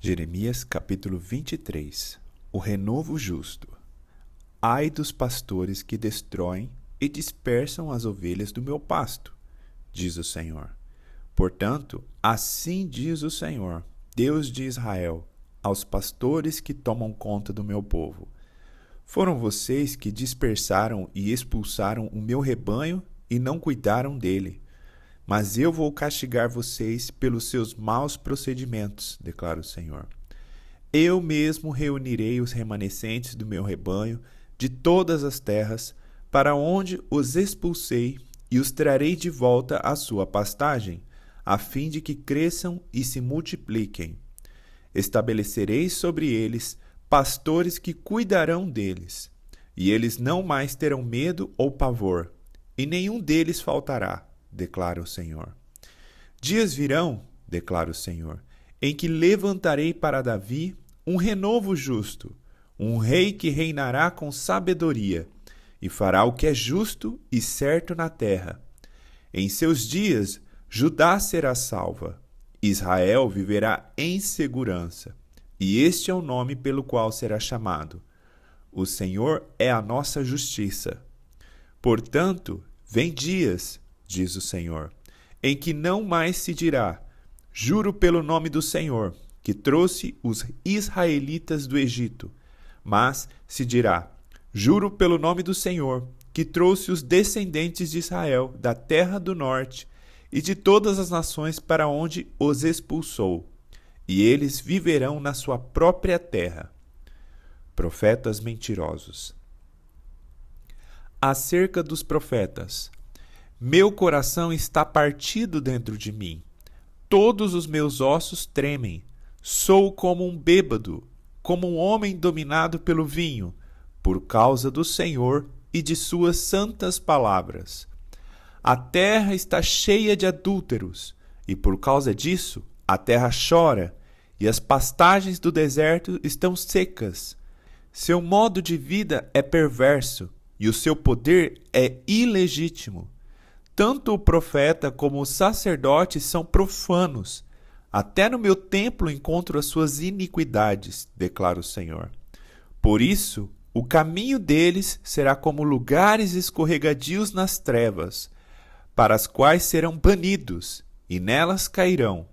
Jeremias capítulo 23. O renovo justo. Ai dos pastores que destroem e dispersam as ovelhas do meu pasto, diz o Senhor. Portanto, assim diz o Senhor, Deus de Israel, aos pastores que tomam conta do meu povo. Foram vocês que dispersaram e expulsaram o meu rebanho e não cuidaram dele. Mas eu vou castigar vocês pelos seus maus procedimentos, declara o Senhor. Eu mesmo reunirei os remanescentes do meu rebanho de todas as terras, para onde os expulsei, e os trarei de volta à sua pastagem, a fim de que cresçam e se multipliquem. Estabelecerei sobre eles pastores que cuidarão deles, e eles não mais terão medo ou pavor, e nenhum deles faltará, declara o Senhor. Dias virão, declara o Senhor, em que levantarei para Davi um renovo justo, um rei que reinará com sabedoria, e fará o que é justo e certo na terra. Em seus dias, Judá será salva, Israel viverá em segurança, e este é o nome pelo qual será chamado. O Senhor é a nossa justiça. Portanto, vem dias, diz o Senhor, em que não mais se dirá, juro pelo nome do Senhor, que trouxe os israelitas do Egito, mas se dirá, juro pelo nome do Senhor, que trouxe os descendentes de Israel da terra do norte e de todas as nações para onde os expulsou, e eles viverão na sua própria terra. Profetas mentirosos. Acerca dos profetas. Meu coração está partido dentro de mim. Todos os meus ossos tremem. Sou como um bêbado, como um homem dominado pelo vinho, por causa do Senhor e de suas santas palavras. A terra está cheia de adúlteros, e por causa disso a terra chora, e as pastagens do deserto estão secas. Seu modo de vida é perverso, e o seu poder é ilegítimo. Tanto o profeta como o sacerdote são profanos. Até no meu templo encontro as suas iniquidades, declara o Senhor. Por isso, o caminho deles será como lugares escorregadios nas trevas, para as quais serão banidos, e nelas cairão.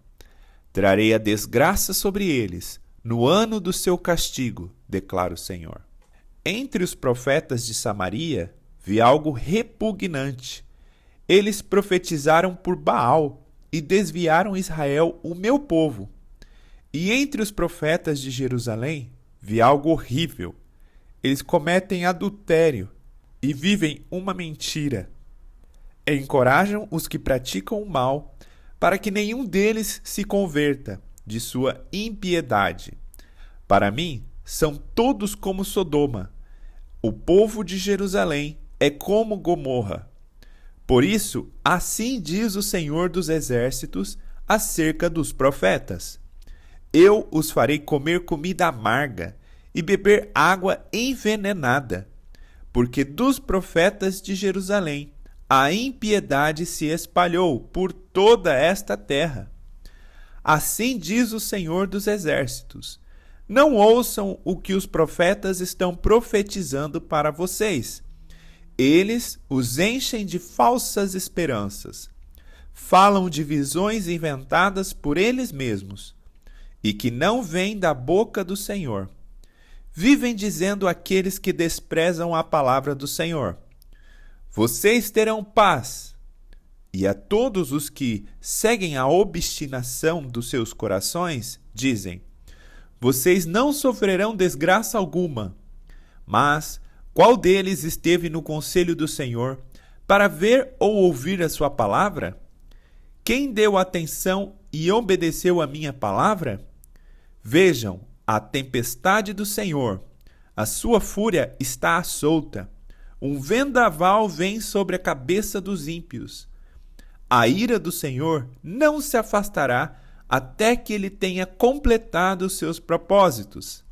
Trarei a desgraça sobre eles, no ano do seu castigo, declara o Senhor. Entre os profetas de Samaria, vi algo repugnante. Eles profetizaram por Baal e desviaram Israel, o meu povo. E entre os profetas de Jerusalém, vi algo horrível. Eles cometem adultério e vivem uma mentira. Encorajam os que praticam o mal, para que nenhum deles se converta de sua impiedade. Para mim, são todos como Sodoma. O povo de Jerusalém é como Gomorra. Por isso, assim diz o Senhor dos Exércitos acerca dos profetas. Eu os farei comer comida amarga e beber água envenenada, porque dos profetas de Jerusalém a impiedade se espalhou por toda esta terra. Assim diz o Senhor dos Exércitos. Não ouçam o que os profetas estão profetizando para vocês. Eles os enchem de falsas esperanças. Falam de visões inventadas por eles mesmos e que não vêm da boca do Senhor. Vivem dizendo àqueles que desprezam a palavra do Senhor: vocês terão paz. E a todos os que seguem a obstinação dos seus corações, dizem: vocês não sofrerão desgraça alguma. Mas qual deles esteve no conselho do Senhor para ver ou ouvir a sua palavra? Quem deu atenção e obedeceu a minha palavra? Vejam, a tempestade do Senhor, a sua fúria está solta. Um vendaval vem sobre a cabeça dos ímpios. A ira do Senhor não se afastará até que ele tenha completado os seus propósitos.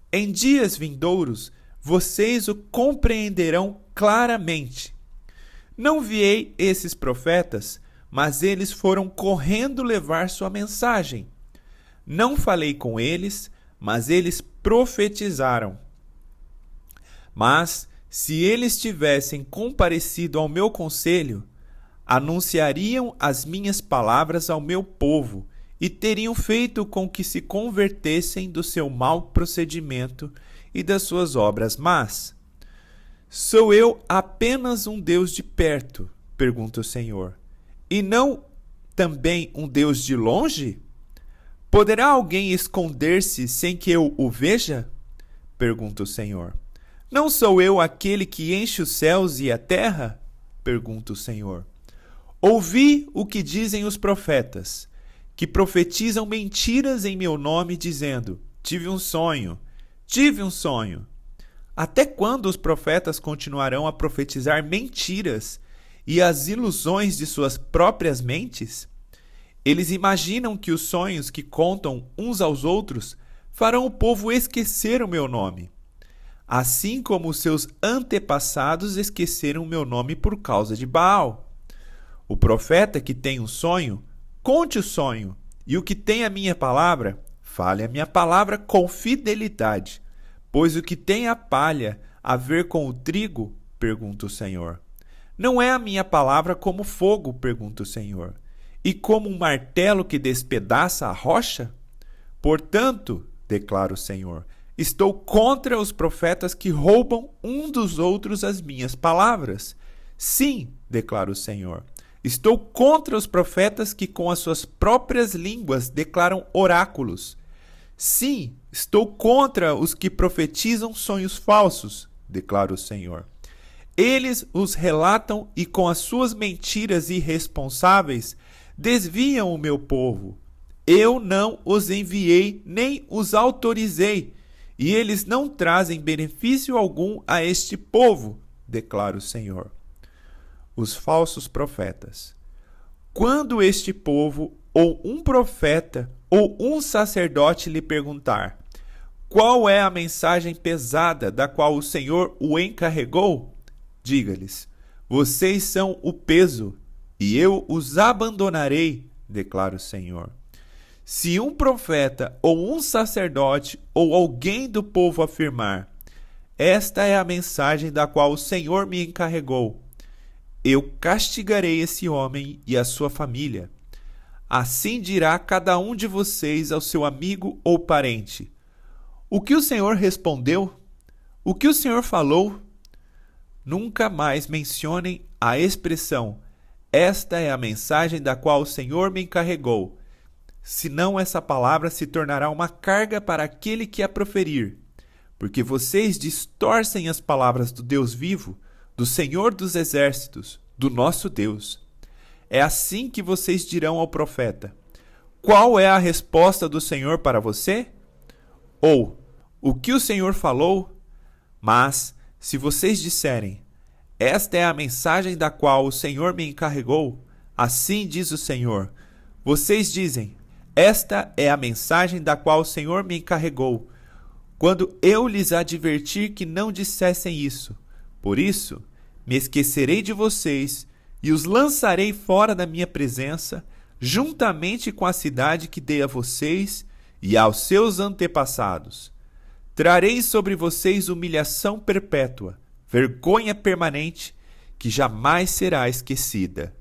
Em dias vindouros, vocês o compreenderão claramente. Não enviei esses profetas, mas eles foram correndo levar sua mensagem. Não falei com eles, mas eles profetizaram. Mas, se eles tivessem comparecido ao meu conselho, anunciariam as minhas palavras ao meu povo e teriam feito com que se convertessem do seu mau procedimento e das suas obras más. Sou eu apenas um Deus de perto? Pergunta o Senhor. E não também um Deus de longe? Poderá alguém esconder-se sem que eu o veja? Pergunta o Senhor. Não sou eu aquele que enche os céus e a terra? Pergunta o Senhor. Ouvi o que dizem os profetas, que profetizam mentiras em meu nome, dizendo: tive um sonho, tive um sonho. Até quando os profetas continuarão a profetizar mentiras e as ilusões de suas próprias mentes? Eles imaginam que os sonhos que contam uns aos outros farão o povo esquecer o meu nome, assim como os seus antepassados esqueceram o meu nome por causa de Baal. O profeta que tem um sonho, conte o sonho, e o que tem a minha palavra, fale a minha palavra com fidelidade. Pois o que tem a palha a ver com o trigo? Pergunta o Senhor. Não é a minha palavra como fogo? Pergunta o Senhor. E como um martelo que despedaça a rocha? Portanto, declara o Senhor, estou contra os profetas que roubam um dos outros as minhas palavras. Sim, declara o Senhor, estou contra os profetas que com as suas próprias línguas declaram oráculos. Sim, estou contra os que profetizam sonhos falsos, declara o Senhor. Eles os relatam e com as suas mentiras irresponsáveis desviam o meu povo. Eu não os enviei nem os autorizei, e eles não trazem benefício algum a este povo, declara o Senhor. Os falsos profetas. Quando este povo, ou um profeta, ou um sacerdote lhe perguntar: qual é a mensagem pesada da qual o Senhor o encarregou? Diga-lhes: vocês são o peso, e eu os abandonarei, declara o Senhor. Se um profeta, ou um sacerdote, ou alguém do povo afirmar: esta é a mensagem da qual o Senhor me encarregou, eu castigarei esse homem e a sua família. Assim dirá cada um de vocês ao seu amigo ou parente: o que o Senhor respondeu? O que o Senhor falou? Nunca mais mencionem a expressão: esta é a mensagem da qual o Senhor me encarregou, senão essa palavra se tornará uma carga para aquele que a proferir, porque vocês distorcem as palavras do Deus vivo, do Senhor dos exércitos, do nosso Deus. É assim que vocês dirão ao profeta: qual é a resposta do Senhor para você? Ou, o que o Senhor falou? Mas, se vocês disserem: esta é a mensagem da qual o Senhor me encarregou, assim diz o Senhor, vocês dizem: esta é a mensagem da qual o Senhor me encarregou, quando eu lhes advertir que não dissessem isso. Por isso, me esquecerei de vocês e os lançarei fora da minha presença, juntamente com a cidade que dei a vocês e aos seus antepassados. Trarei sobre vocês humilhação perpétua, vergonha permanente, que jamais será esquecida.